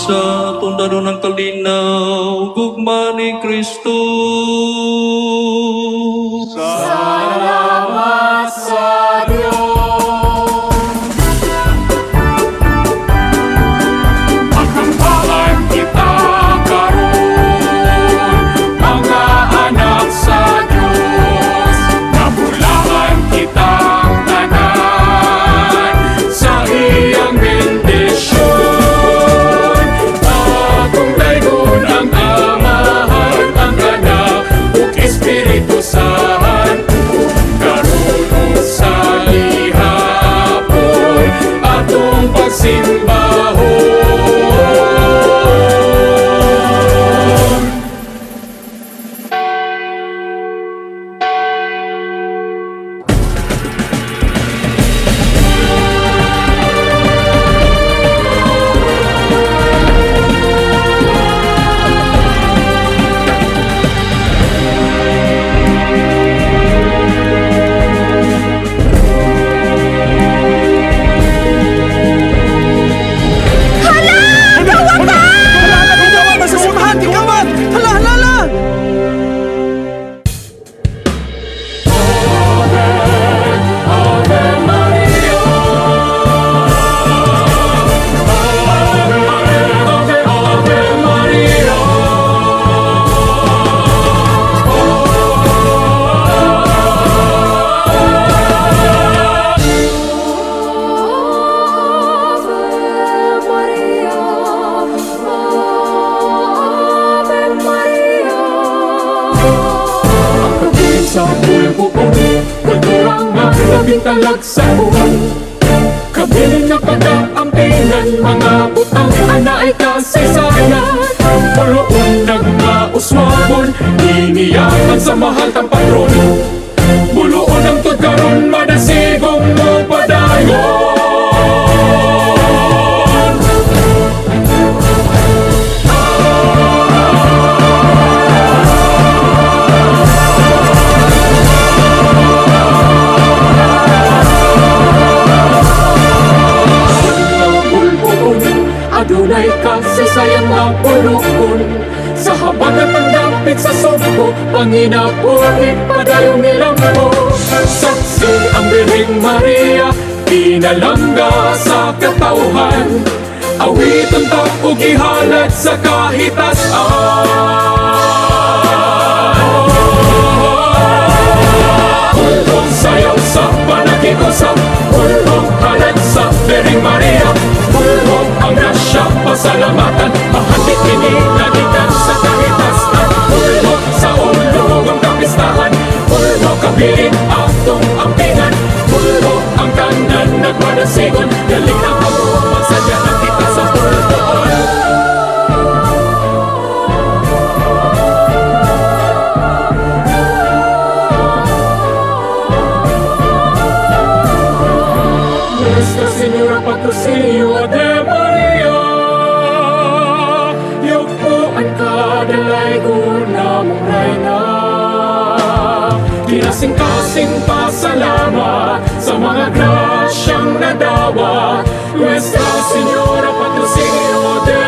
sa tundaro ng kalinaw, gugma ni Kristo. Salamat sa Diyos. Pagkampalan kita karon, mga anak sa Diyos. Nabulaan kitang tanan sa iyang bendisyon. Atong daygon ang Amahan, ang Anak, ug Espiritu Santo. Karon sa ihapon, atong pagsimbahon. Sa pulbuon, kulturang labing talagsaon. Kabilin na pag-aampinan, mga butang ana ay kasaysayan. Puloon nagmauswabon, iniyakan sa mahal tang patron. Buloon ang tudkaron, madasigong mo padayon. Adunay kasaysayan nga pulukon, sa habag at pagdapit sa sumpo, Panginabuhi padayong nilampo. Saksi ang Birheng Maria, pinalangga sa katauhan. Awiton ta ug ihalad sa kahitasan. Ulong sayaw sa panakiusap, ulong halad sa Birheng Maria. Ulong ang grasya, pasalamatan, mahandit kini nagikan sa kahitasan. Ulong sa ulong ang kapistahan, ulong kabilin atong ampinan. Ulong ang tanan nagmanasigon, galing ang kabuong magsadya ng kita sa ulong. Nuestra Señora Patrocinio de Maria, yupuan ka dalay gunamong reyna. Kinasing-kasing pasalamat sa mga grasyang nadawa. Nuestra Señora Patrocinio de